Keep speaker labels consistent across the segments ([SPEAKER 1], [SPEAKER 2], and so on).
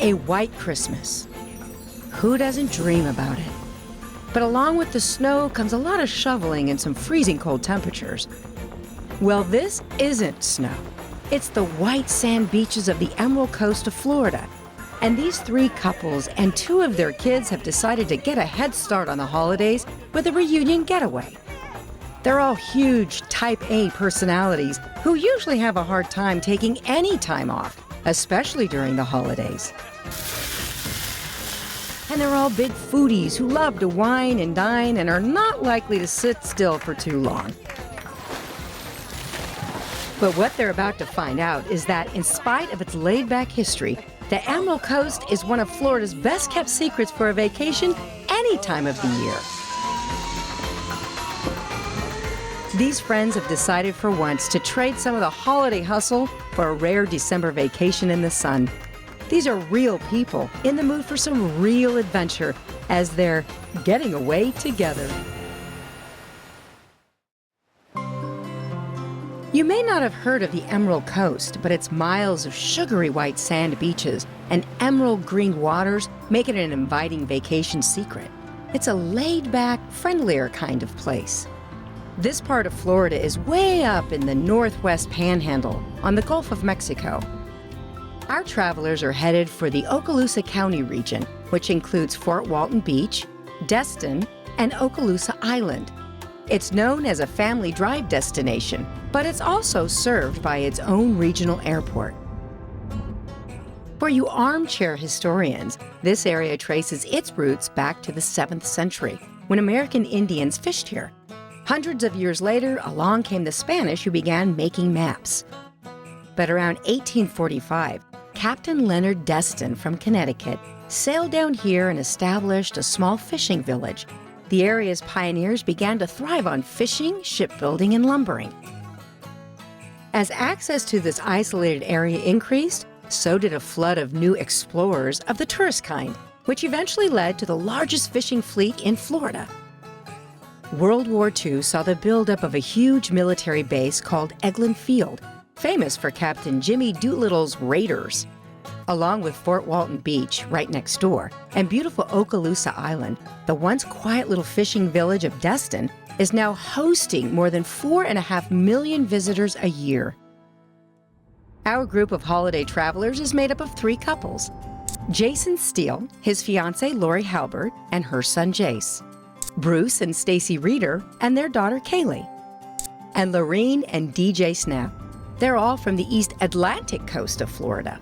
[SPEAKER 1] A white Christmas. Who doesn't dream about it? But along with the snow comes a lot of shoveling and some freezing cold temperatures. Well, this isn't snow. It's the white sand beaches of the Emerald Coast of Florida. And these three couples and two of their kids have decided to get a head start on the holidays with a reunion getaway. They're all huge Type A personalities who usually have a hard time taking any time off, especially during the holidays. And they're all big foodies who love to wine and dine and are not likely to sit still for too long. But what they're about to find out is that in spite of its laid-back history, the Emerald Coast is one of Florida's best-kept secrets for a vacation any time of the year. These friends have decided for once to trade some of the holiday hustle for a rare December vacation in the sun. These are real people in the mood for some real adventure as they're getting away together. You may not have heard of the Emerald Coast, but its miles of sugary white sand beaches and emerald green waters make it an inviting vacation secret. It's a laid-back, friendlier kind of place. This part of Florida is way up in the northwest panhandle on the Gulf of Mexico. Our travelers are headed for the Okaloosa County region, which includes Fort Walton Beach, Destin, and Okaloosa Island. It's known as a family drive destination, but it's also served by its own regional airport. For you armchair historians, this area traces its roots back to the 7th century, when American Indians fished here. Hundreds of years later, along came the Spanish who began making maps. But around 1845, Captain Leonard Destin from Connecticut sailed down here and established a small fishing village. The area's pioneers began to thrive on fishing, shipbuilding, and lumbering. As access to this isolated area increased, so did a flood of new explorers of the tourist kind, which eventually led to the largest fishing fleet in Florida. World War II saw the buildup of a huge military base called Eglin Field, famous for Captain Jimmy Doolittle's Raiders. Along with Fort Walton Beach, right next door, and beautiful Okaloosa Island, the once quiet little fishing village of Destin is now hosting more than 4.5 million visitors a year. Our group of holiday travelers is made up of three couples: Jason Steele, his fiancée Lori Halbert, and her son Jace; Bruce and Stacy Reeder, and their daughter Kaylee; and Lorene and DJ Snap. They're all from the East Atlantic coast of Florida.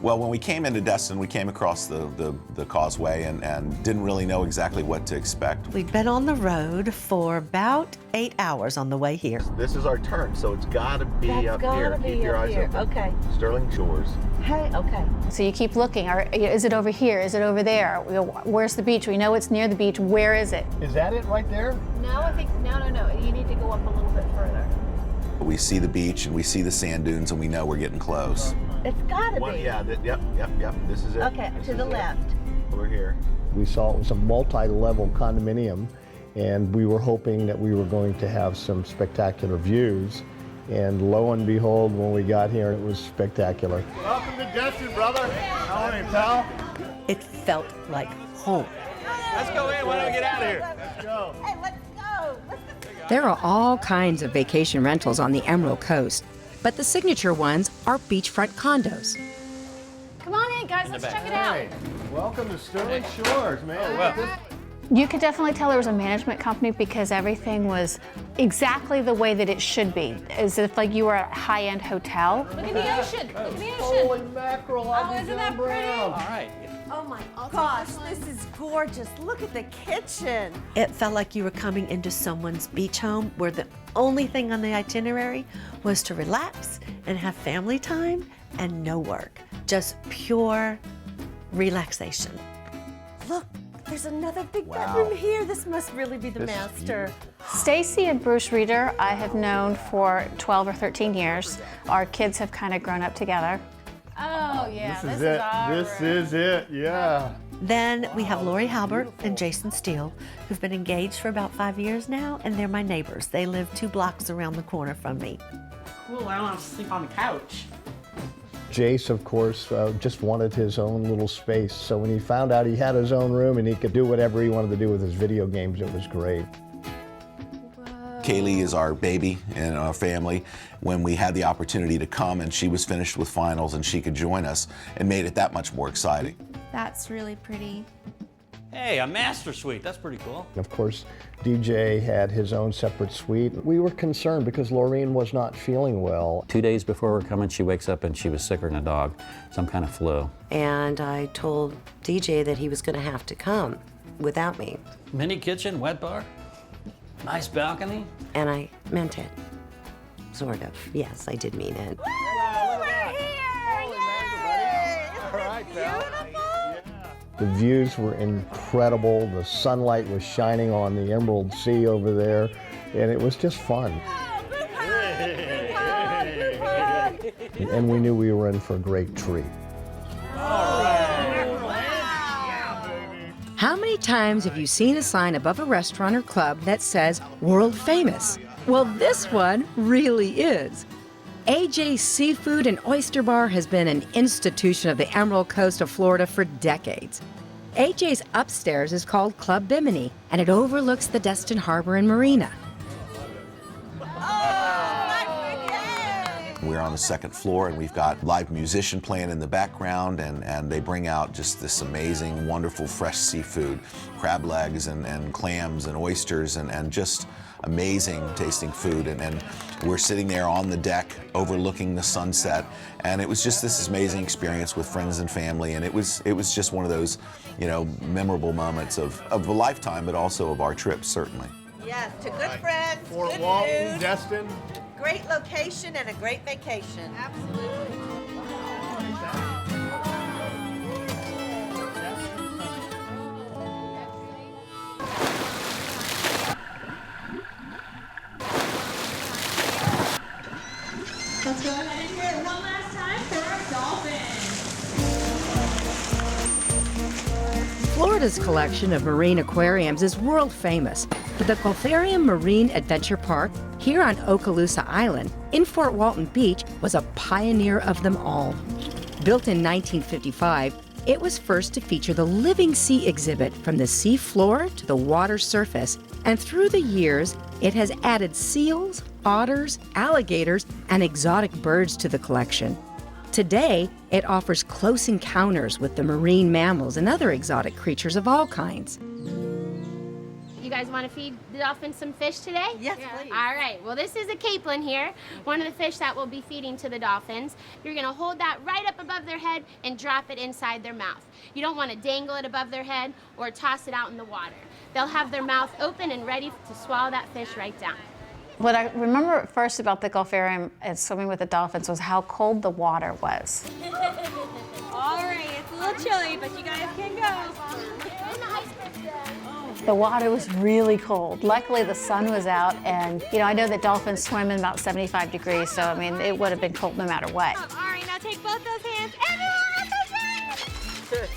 [SPEAKER 2] Well, when we came into Destin, we came across the causeway and didn't really know exactly what to expect.
[SPEAKER 3] We've been on the road for about 8 hours on the way here.
[SPEAKER 2] This is our turn, so it's got to be
[SPEAKER 3] That's
[SPEAKER 2] up
[SPEAKER 3] gotta
[SPEAKER 2] here.
[SPEAKER 3] be
[SPEAKER 2] Keep your
[SPEAKER 3] up
[SPEAKER 2] eyes
[SPEAKER 3] here.
[SPEAKER 2] open.
[SPEAKER 3] Okay.
[SPEAKER 2] Sterling Shores.
[SPEAKER 3] Hey, okay.
[SPEAKER 4] So you keep looking. Is it over here? Is it over there? Where's the beach? We know it's near the beach. Where is it?
[SPEAKER 5] Is that it right there?
[SPEAKER 4] No, I think, no. You need to go up a little bit further.
[SPEAKER 2] We see the beach and we see the sand dunes and we know we're getting close.
[SPEAKER 3] It's gotta be.
[SPEAKER 2] Yeah, yep. This is it.
[SPEAKER 3] Okay,
[SPEAKER 2] This
[SPEAKER 3] to
[SPEAKER 2] is
[SPEAKER 3] the
[SPEAKER 2] it.
[SPEAKER 3] left.
[SPEAKER 2] Over here.
[SPEAKER 5] We saw it was a multi-level condominium, and we were hoping that we were going to have some spectacular views. And lo and behold, when we got here, it was spectacular. Welcome to Destin, brother. How are you, pal?
[SPEAKER 3] It felt like home.
[SPEAKER 6] Let's go in. Why don't we get out of here?
[SPEAKER 5] Let's go.
[SPEAKER 3] Hey, let's go.
[SPEAKER 1] There are all kinds of vacation rentals on the Emerald Coast, but the signature ones are beachfront condos.
[SPEAKER 4] Come on in, guys. Let's check it out.
[SPEAKER 5] Hey, welcome to Sterling Shores, man.
[SPEAKER 4] You could definitely tell there was a management company because everything was exactly the way that it should be, as if like you were at a high-end hotel. Look at the ocean. Look at the ocean.
[SPEAKER 5] Holy mackerel,
[SPEAKER 4] isn't that pretty?
[SPEAKER 6] All right.
[SPEAKER 3] Oh my gosh, this is gorgeous. Look at the kitchen. It felt like you were coming into someone's beach home where the only thing on the itinerary was to relax and have family time and no work. Just pure relaxation. Look, there's another big bedroom here. This must really be the master.
[SPEAKER 4] Stacy and Bruce Reeder I have known for 12 or 13 years. Our kids have kind of grown up together. Oh yeah,
[SPEAKER 5] This is it. This is it, yeah.
[SPEAKER 3] Then we have Lori Halbert and Jason Steele, who've been engaged for about 5 years now, and they're my neighbors. They live 2 blocks around the corner from me.
[SPEAKER 6] Cool. I don't have to sleep on the couch.
[SPEAKER 5] Jace, of course, just wanted his own little space. So when he found out he had his own room and he could do whatever he wanted to do with his video games, it was great.
[SPEAKER 2] Kaylee is our baby in our family. When we had the opportunity to come and she was finished with finals and she could join us, it made it that much more exciting.
[SPEAKER 7] That's really pretty.
[SPEAKER 6] Hey, a master suite. That's pretty cool.
[SPEAKER 5] Of course, DJ had his own separate suite. We were concerned because Laureen was not feeling well.
[SPEAKER 8] 2 days before we're coming, she wakes up and she was sicker than a dog, some kind of flu.
[SPEAKER 3] And I told DJ that he was going to have to come without me.
[SPEAKER 6] Mini kitchen, wet bar, nice balcony.
[SPEAKER 3] And I meant it. Sort of. Yes, I did mean it.
[SPEAKER 5] The views were incredible. The sunlight was shining on the Emerald Sea over there, and it was just fun. And we knew we were in for a great treat.
[SPEAKER 1] How many times have you seen a sign above a restaurant or club that says world famous? Well, this one really is. AJ's Seafood and Oyster Bar has been an institution of the Emerald Coast of Florida for decades. AJ's upstairs is called Club Bimini, and it overlooks the Destin Harbor and Marina.
[SPEAKER 2] We're on the second floor and we've got live musician playing in the background, and they bring out just this amazing, wonderful fresh seafood, crab legs and clams and oysters and just amazing tasting food. And we're sitting there on the deck overlooking the sunset, and it was just this amazing experience with friends and family, and it was just one of those, you know, memorable moments of a lifetime, but also of our trip, certainly.
[SPEAKER 9] Yes, to good friends,
[SPEAKER 5] Fort
[SPEAKER 9] good
[SPEAKER 5] Walton,
[SPEAKER 9] food,
[SPEAKER 5] Destin.
[SPEAKER 9] great location, and a great vacation. Absolutely.
[SPEAKER 7] Let's go ahead and hear it one last time for our dolphins.
[SPEAKER 1] Florida's collection of marine aquariums is world famous, but the Gulfarium Marine Adventure Park here on Okaloosa Island in Fort Walton Beach was a pioneer of them all. Built in 1955, it was first to feature the Living Sea exhibit from the sea floor to the water surface, and through the years, it has added seals, otters, alligators, and exotic birds to the collection. Today, it offers close encounters with the marine mammals and other exotic creatures of all kinds.
[SPEAKER 10] You guys want to feed the dolphins some fish today?
[SPEAKER 9] Yes, please.
[SPEAKER 10] All right, well this is a capelin here, one of the fish that we'll be feeding to the dolphins. You're gonna hold that right up above their head and drop it inside their mouth. You don't want to dangle it above their head or toss it out in the water. They'll have their mouth open and ready to swallow that fish right down.
[SPEAKER 4] What I remember first about the Gulfarium and swimming with the dolphins was how cold the water was.
[SPEAKER 7] All right, it's a little chilly, but you guys can go.
[SPEAKER 4] The water was really cold. Luckily, the sun was out, and I know that dolphins swim in about 75 degrees, so I mean, it would have been cold no matter what.
[SPEAKER 7] All right, now take both those hands. Good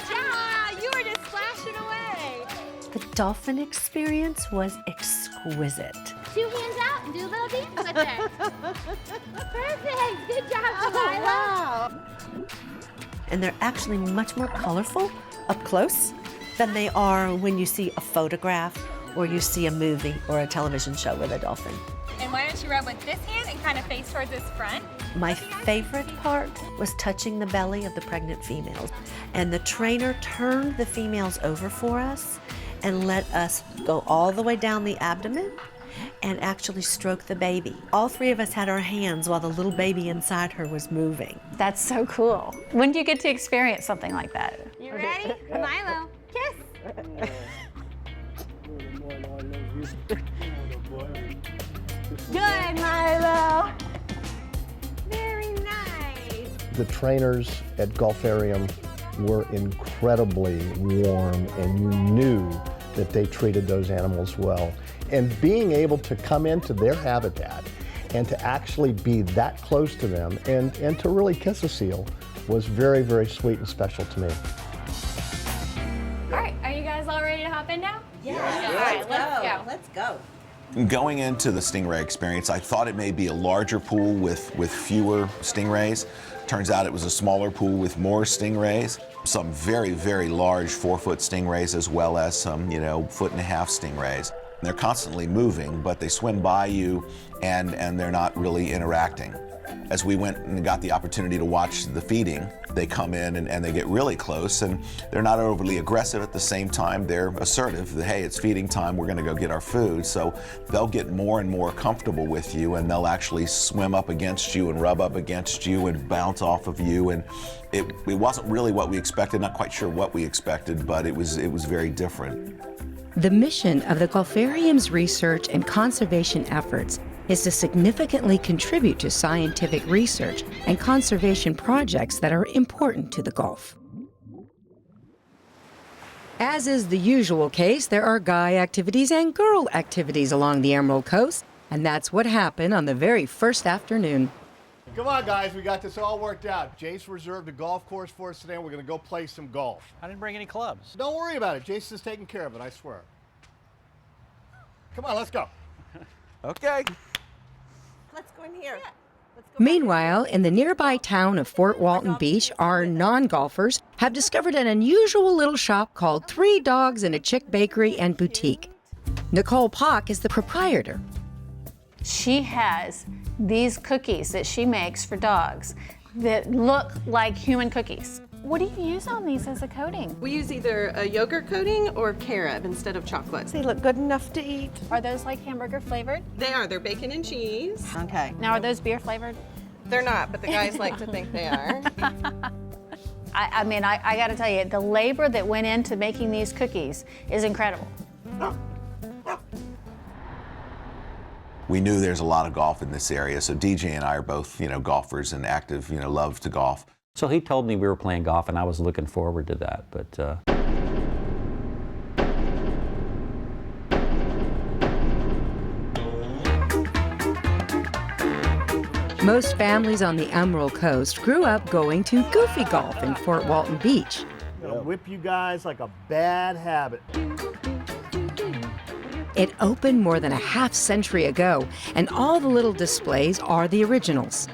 [SPEAKER 7] job! You were just splashing away.
[SPEAKER 3] The dolphin experience was exquisite.
[SPEAKER 10] 2 hands out and do a little dance with her. Perfect, good job, Delilah.
[SPEAKER 3] And they're actually much more colorful up close than they are when you see a photograph or you see a movie or a television show with a dolphin.
[SPEAKER 7] And why don't you rub with this hand and kind of face towards this front?
[SPEAKER 3] My favorite part was touching the belly of the pregnant females. And the trainer turned the females over for us and let us go all the way down the abdomen and actually stroke the baby. All 3 of us had our hands while the little baby inside her was moving.
[SPEAKER 4] That's so cool. When do you get to experience something like that?
[SPEAKER 7] You ready? Milo, kiss. Good, Milo. Very nice.
[SPEAKER 5] The trainers at Gulfarium were incredibly warm, and you knew that they treated those animals well. And being able to come into their habitat and to actually be that close to them and to really kiss a seal was very, very sweet and special to me.
[SPEAKER 7] All right, are you guys all ready to hop in now?
[SPEAKER 9] Yeah.
[SPEAKER 7] All right, let's go.
[SPEAKER 9] Let's go.
[SPEAKER 2] Going into the stingray experience, I thought it may be a larger pool with fewer stingrays. Turns out it was a smaller pool with more stingrays. Some very, very large 4-foot stingrays, as well as some, 1.5 foot stingrays. They're constantly moving, but they swim by you and they're not really interacting. As we went and got the opportunity to watch the feeding, they come in and they get really close, and they're not overly aggressive. At the same time, they're assertive. Hey, it's feeding time, we're gonna go get our food. So they'll get more and more comfortable with you, and they'll actually swim up against you and rub up against you and bounce off of you. And it wasn't really what we expected, not quite sure what we expected, but it was very different.
[SPEAKER 1] The mission of the Gulfarium's research and conservation efforts is to significantly contribute to scientific research and conservation projects that are important to the Gulf. As is the usual case, there are guy activities and girl activities along the Emerald Coast, and that's what happened on the very first afternoon.
[SPEAKER 5] Come on, guys, we got this all worked out. Jace reserved a golf course for us today, and we're going to go play some golf.
[SPEAKER 6] I didn't bring any clubs.
[SPEAKER 5] Don't worry about it. Jace is taking care of it, I swear. Come on, let's go.
[SPEAKER 2] Okay.
[SPEAKER 9] Let's go in here.
[SPEAKER 1] Meanwhile, in the nearby town of Fort Walton Beach, our non-golfers have discovered an unusual little shop called 3 Dogs and a Chick Bakery and Boutique. Nicole Pock is the proprietor.
[SPEAKER 4] She has these cookies that she makes for dogs that look like human cookies. What do you use on these as a coating?
[SPEAKER 11] We use either a yogurt coating or carob instead of chocolate.
[SPEAKER 3] They look good enough to eat.
[SPEAKER 4] Are those like hamburger flavored?
[SPEAKER 11] They are. They're bacon and cheese.
[SPEAKER 3] Okay.
[SPEAKER 4] Now, are those beer flavored?
[SPEAKER 11] They're not, but the guys like to think they are.
[SPEAKER 4] I mean, I got to tell you, the labor that went into making these cookies is incredible.
[SPEAKER 2] We knew there's a lot of golf in this area, so DJ and I are both, golfers and active, love to golf.
[SPEAKER 8] So he told me we were playing golf, and I was looking forward to that. But
[SPEAKER 1] Most families on the Emerald Coast grew up going to Goofy Golf in Fort Walton Beach.
[SPEAKER 5] I'm gonna whip you guys like a bad habit.
[SPEAKER 1] It opened more than a half-century ago, and all the little displays are the originals.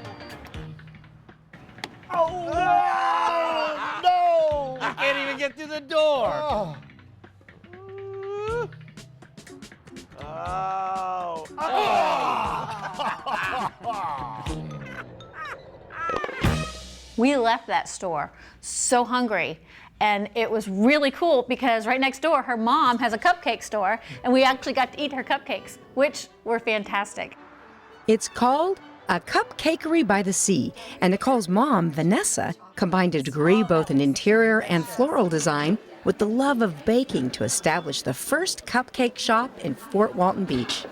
[SPEAKER 5] Oh, no!
[SPEAKER 6] I can't even get through the door.
[SPEAKER 5] Oh.
[SPEAKER 4] We left that store so hungry, and it was really cool because right next door, her mom has a cupcake store, and we actually got to eat her cupcakes, which were fantastic.
[SPEAKER 1] It's called A Cupcakery by the Sea, and Nicole's mom, Vanessa, combined a degree both in interior and floral design with the love of baking to establish the first cupcake shop in Fort Walton Beach.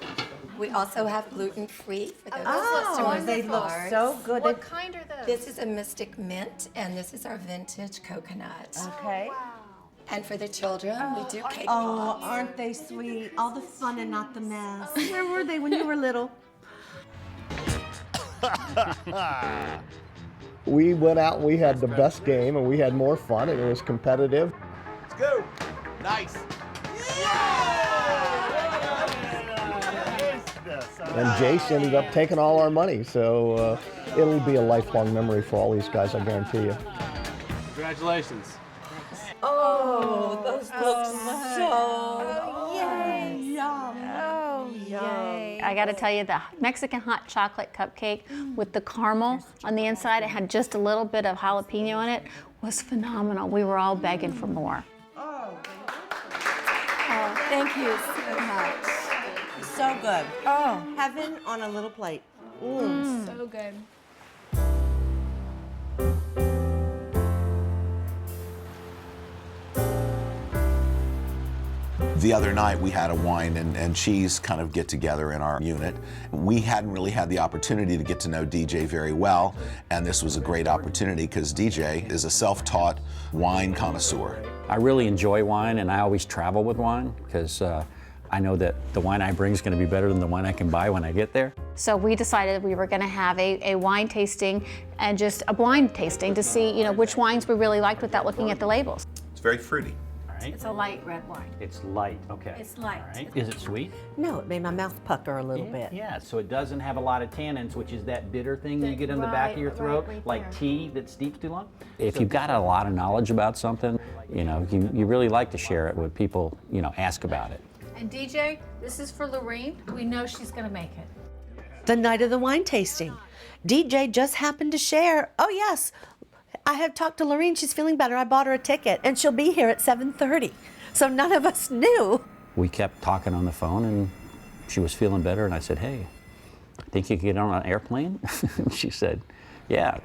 [SPEAKER 12] We also have gluten-free for those
[SPEAKER 9] Oh, they look so good.
[SPEAKER 4] What kind are those?
[SPEAKER 12] This is a Mystic Mint, and this is our vintage coconut.
[SPEAKER 9] Okay.
[SPEAKER 12] And for the children, we do cake
[SPEAKER 9] Oh,
[SPEAKER 12] pops.
[SPEAKER 9] aren't they sweet? All the fun and not the mess. Where were they when you were little?
[SPEAKER 5] We went out and we had the best game, and we had more fun, and it was competitive.
[SPEAKER 2] Let's go. Nice.
[SPEAKER 5] And Jace ended up taking all our money, so it'll be a lifelong memory for all these guys, I guarantee you.
[SPEAKER 6] Congratulations.
[SPEAKER 9] Oh, those look so
[SPEAKER 3] Yay.
[SPEAKER 9] yum.
[SPEAKER 3] Oh, yay.
[SPEAKER 4] I got to tell you, the Mexican hot chocolate cupcake with the caramel on the inside, it had just a little bit of jalapeno in it, was phenomenal. We were all begging for more.
[SPEAKER 9] Oh, thank you so much. So good. Oh, heaven on a little plate.
[SPEAKER 4] So good.
[SPEAKER 2] The other night we had a wine and cheese kind of get together in our unit. We hadn't really had the opportunity to get to know DJ very well, and this was a great opportunity because DJ is a self-taught wine connoisseur.
[SPEAKER 8] I really enjoy wine, and I always travel with wine because I know that the wine I bring is going to be better than the wine I can buy when I get there.
[SPEAKER 4] So we decided we were going to have a wine tasting and just a blind tasting to see, which wines we really liked without looking at the labels.
[SPEAKER 2] It's very fruity.
[SPEAKER 8] right.
[SPEAKER 4] It's a light red wine.
[SPEAKER 8] It's light, okay.
[SPEAKER 4] It's light.
[SPEAKER 8] All right. Is it sweet?
[SPEAKER 3] No, it made my mouth pucker a little bit.
[SPEAKER 8] Yeah, so it doesn't have a lot of tannins, which is that bitter thing you get in the back of your throat, like tea that steeps too long. If you've got a lot of knowledge about something, you know, you really like to share it with people, you know, ask about it.
[SPEAKER 4] And DJ, this is for Lorene. We know she's going to make it.
[SPEAKER 3] The night of the wine tasting, DJ just happened to share, oh yes, I have talked to Lorene, she's feeling better, I bought her a ticket, and she'll be here at 7:30. So none of us knew.
[SPEAKER 8] We kept talking on the phone, and she was feeling better, and I said, hey, think you could get on an airplane? She said, yeah.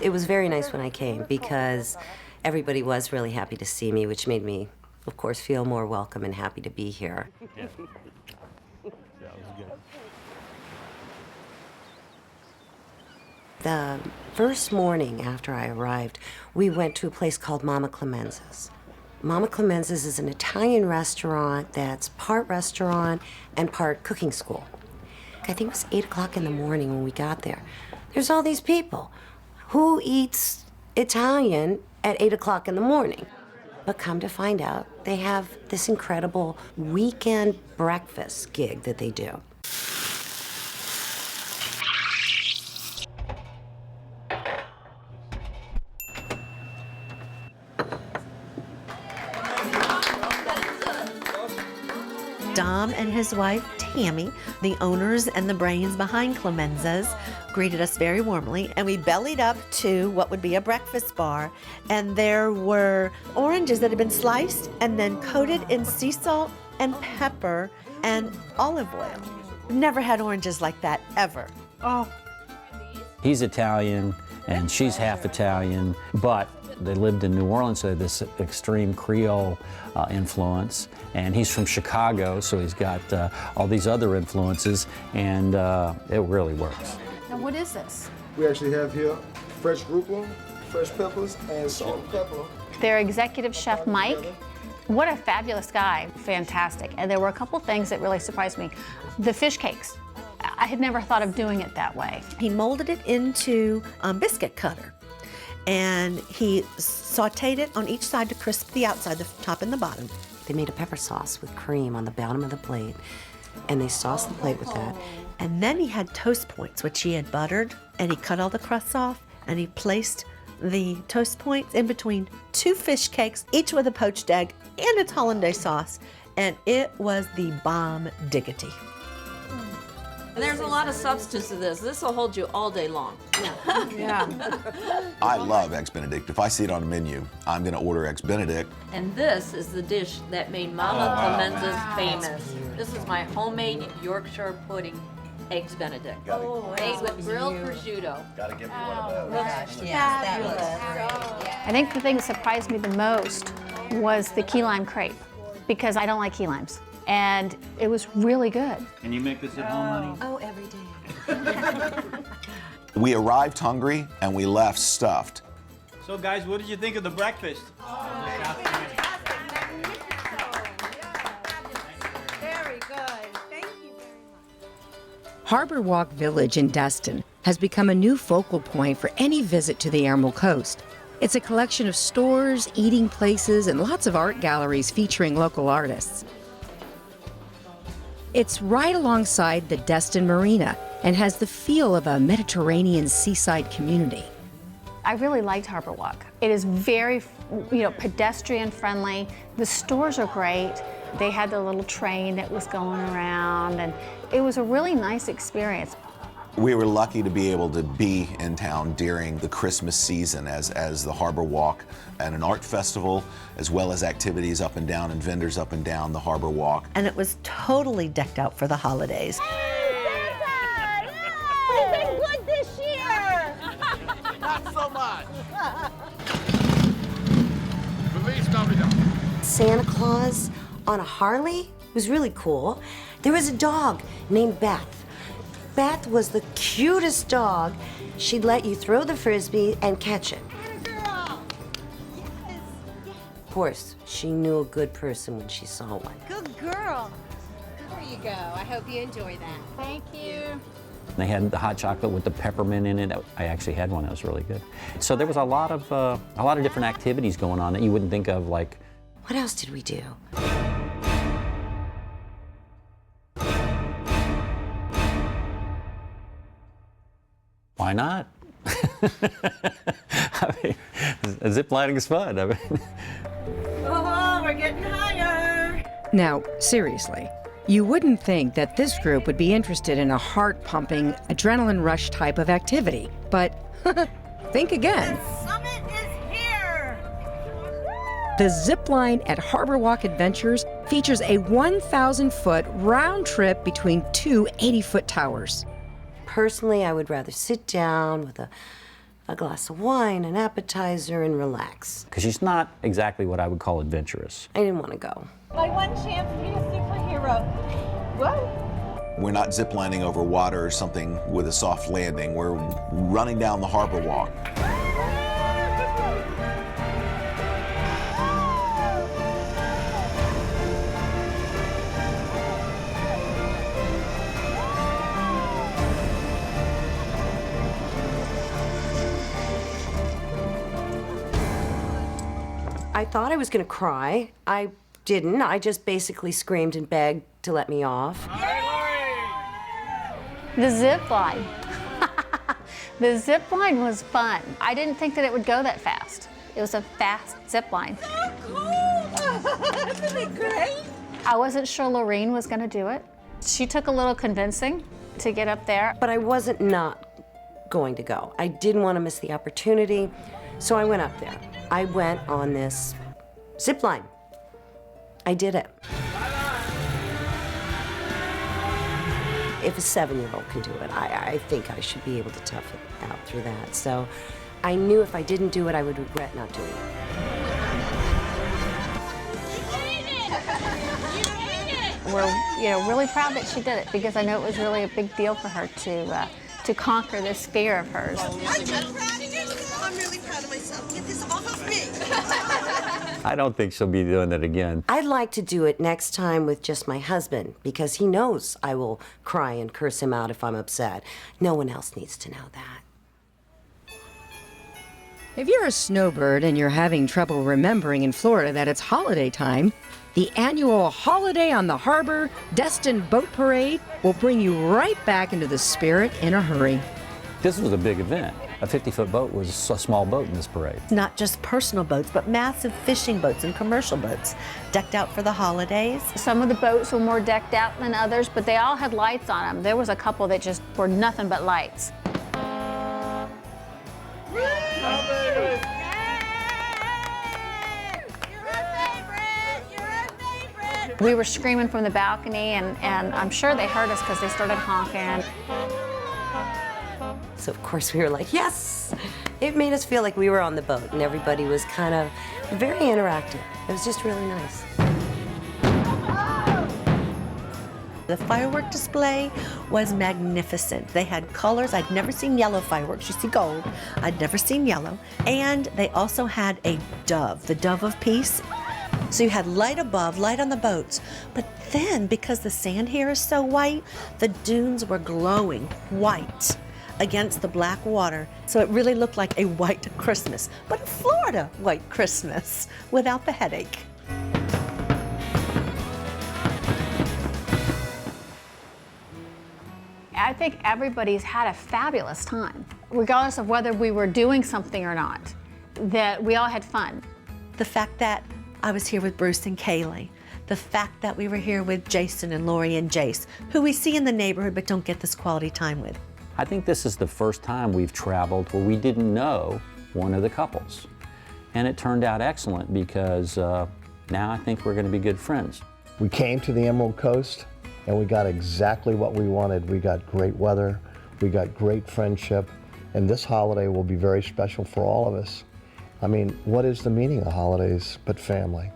[SPEAKER 13] It was very nice when I came because everybody was really happy to see me, which made me, of course, feel more welcome and happy to be here.
[SPEAKER 8] Yeah. That was good.
[SPEAKER 13] The first morning after I arrived, we went to a place called Mama Clemenza's. Mama Clemenza's is an Italian restaurant that's part restaurant and part cooking school. I think it was 8 o'clock in the morning when we got there. There's all these people. Who eats Italian at 8 o'clock in the morning? But come to find out, they have this incredible weekend breakfast gig that they do.
[SPEAKER 3] Dom and his wife, Tammy, the owners and the brains behind Clemenza's, greeted us very warmly, and we bellied up to what would be a breakfast bar, and there were oranges that had been sliced and then coated in sea salt and pepper and olive oil. Never had oranges like that, ever. Oh.
[SPEAKER 8] He's Italian, and she's half Italian, but they lived in New Orleans, so they had this extreme Creole influence, and he's from Chicago, so he's got all these other influences, and it really works.
[SPEAKER 4] Now, what is this?
[SPEAKER 14] We actually have here fresh rhubarb, fresh peppers, and salt and pepper.
[SPEAKER 4] Their executive chef, Mike. What a fabulous guy, fantastic. And there were a couple things that really surprised me. The fish cakes. I had never thought of doing it that way.
[SPEAKER 3] He molded it into biscuit cutter, and he sauteed it on each side to crisp the outside, the top and the bottom.
[SPEAKER 13] They made a pepper sauce with cream on the bottom of the plate, and they sauced the plate with that.
[SPEAKER 3] And then he had toast points, which he had buttered, and he cut all the crusts off, and he placed the toast points in between 2 fish cakes, each with a poached egg and its hollandaise sauce, and it was the bomb diggity.
[SPEAKER 15] And there's a lot of substance to this. This will hold you all day long.
[SPEAKER 4] Yeah.
[SPEAKER 2] I love Eggs Benedict. If I see it on a menu, I'm going to order Eggs Benedict.
[SPEAKER 15] And this is the dish that made Mama Clemenza's famous. This is my homemade Yorkshire pudding, Eggs Benedict. Made with grilled prosciutto.
[SPEAKER 2] Gotta give me one of those.
[SPEAKER 4] I think the thing that surprised me the most was the key lime crepe, because I don't like key limes. And it was really good.
[SPEAKER 8] Can you make this at home, honey?
[SPEAKER 13] Oh, every day.
[SPEAKER 2] We arrived hungry and we left stuffed.
[SPEAKER 6] So guys, what did you think of the breakfast?
[SPEAKER 9] Very good. Thank you very much.
[SPEAKER 1] Harborwalk Village in Destin has become a new focal point for any visit to the Emerald Coast. It's a collection of stores, eating places, and lots of art galleries featuring local artists. It's right alongside the Destin Marina and has the feel of a Mediterranean seaside community.
[SPEAKER 4] I really liked Harborwalk. It is very, pedestrian friendly. The stores are great. They had the little train that was going around, and it was a really nice experience.
[SPEAKER 2] We were lucky to be able to be in town during the Christmas season as the Harbor Walk and an art festival, as well as activities up and down and vendors up and down the Harbor Walk.
[SPEAKER 3] And it was totally decked out for the holidays.
[SPEAKER 7] Santa! We've been good this year!
[SPEAKER 14] Not so much.
[SPEAKER 13] Santa Claus on a Harley was really cool. There was a dog named Beth. Beth was the cutest dog. She'd let you throw the frisbee and catch it. Of course, she knew a good person when she saw one.
[SPEAKER 9] Good girl. There you go. I hope you enjoy that.
[SPEAKER 4] Thank you.
[SPEAKER 8] They had the hot chocolate with the peppermint in it. I actually had one that was really good. So there was a lot of different activities going on that you wouldn't think of, like.
[SPEAKER 13] What else did we do?
[SPEAKER 8] Why not? I mean, zip lining is fun. I mean.
[SPEAKER 3] Oh, we're getting higher.
[SPEAKER 1] Now, seriously, you wouldn't think that this group would be interested in a heart-pumping, adrenaline rush type of activity, but think again.
[SPEAKER 3] The summit is here.
[SPEAKER 1] The zip line at Harborwalk Adventures features a 1,000-foot round trip between two 80-foot towers.
[SPEAKER 13] Personally, I would rather sit down with a glass of wine, an appetizer, and relax.
[SPEAKER 8] Because she's not exactly what I would call adventurous.
[SPEAKER 13] I didn't want to go.
[SPEAKER 9] My one chance to be a superhero. Whoa.
[SPEAKER 2] We're not ziplining over water or something with a soft landing. We're running down the harbor walk.
[SPEAKER 13] I thought I was going to cry. I didn't. I just basically screamed and begged to let me off.
[SPEAKER 4] The zip line. The zip line was fun. I didn't think that it would go that fast. It was a fast zip line.
[SPEAKER 3] So cool. Isn't it great?
[SPEAKER 4] I wasn't sure Lorene was going to do it. She took a little convincing to get up there.
[SPEAKER 13] But I wasn't not going to go. I didn't want to miss the opportunity, so I went up there. I went on this zip line. I did it. If a 7-year-old can do it, I think I should be able to tough it out through that. So I knew if I didn't do it, I would regret not doing it.
[SPEAKER 4] We're really proud that she did it, because I know it was really a big deal for her to conquer this fear of hers.
[SPEAKER 3] I'm really proud of myself. Get this off of me.
[SPEAKER 8] I don't think she'll be doing it again.
[SPEAKER 13] I'd like to do it next time with just my husband, because he knows I will cry and curse him out if I'm upset. No one else needs to know that.
[SPEAKER 1] If you're a snowbird and you're having trouble remembering in Florida that it's holiday time, the annual Holiday on the Harbor Destin Boat Parade will bring you right back into the spirit in a hurry.
[SPEAKER 8] This was a big event. A 50-foot boat was a small boat in this parade.
[SPEAKER 3] Not just personal boats, but massive fishing boats and commercial boats, decked out for the holidays.
[SPEAKER 4] Some of the boats were more decked out than others, but they all had lights on them. There was a couple that just were nothing but lights. We were screaming from the balcony, and I'm sure they heard us because they started honking.
[SPEAKER 13] So of course we were like, yes! It made us feel like we were on the boat, and everybody was kind of very interactive. It was just really nice.
[SPEAKER 3] The firework display was magnificent. They had colors. I'd never seen yellow fireworks. You see gold. I'd never seen yellow. And they also had a dove, the dove of peace. So you had light above, light on the boats. But then, because the sand here is so white, the dunes were glowing white against the black water. So it really looked like a white Christmas, but a Florida white Christmas without the headache.
[SPEAKER 4] I think everybody's had a fabulous time, regardless of whether we were doing something or not, that we all had fun.
[SPEAKER 3] The fact that I was here with Bruce and Kaylee, the fact that we were here with Jason and Lori and Jace, who we see in the neighborhood but don't get this quality time with.
[SPEAKER 8] I think this is the first time we've traveled where we didn't know one of the couples. And it turned out excellent, because now I think we're going to be good friends.
[SPEAKER 5] We came to the Emerald Coast and we got exactly what we wanted. We got great weather, we got great friendship, and this holiday will be very special for all of us. I mean, what is the meaning of holidays but family?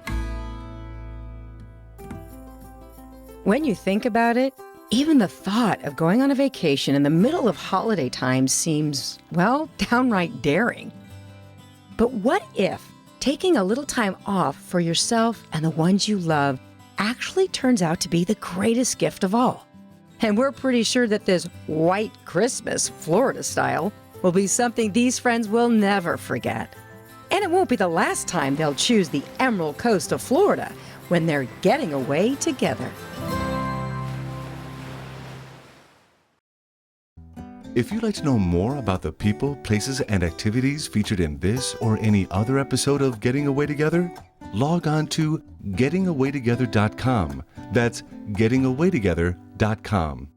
[SPEAKER 1] When you think about it, even the thought of going on a vacation in the middle of holiday time seems, well, downright daring. But what if taking a little time off for yourself and the ones you love actually turns out to be the greatest gift of all? And we're pretty sure that this white Christmas, Florida style, will be something these friends will never forget. And it won't be the last time they'll choose the Emerald Coast of Florida when they're getting away together.
[SPEAKER 16] If you'd like to know more about the people, places, and activities featured in this or any other episode of Getting Away Together, log on to gettingawaytogether.com. That's gettingawaytogether.com.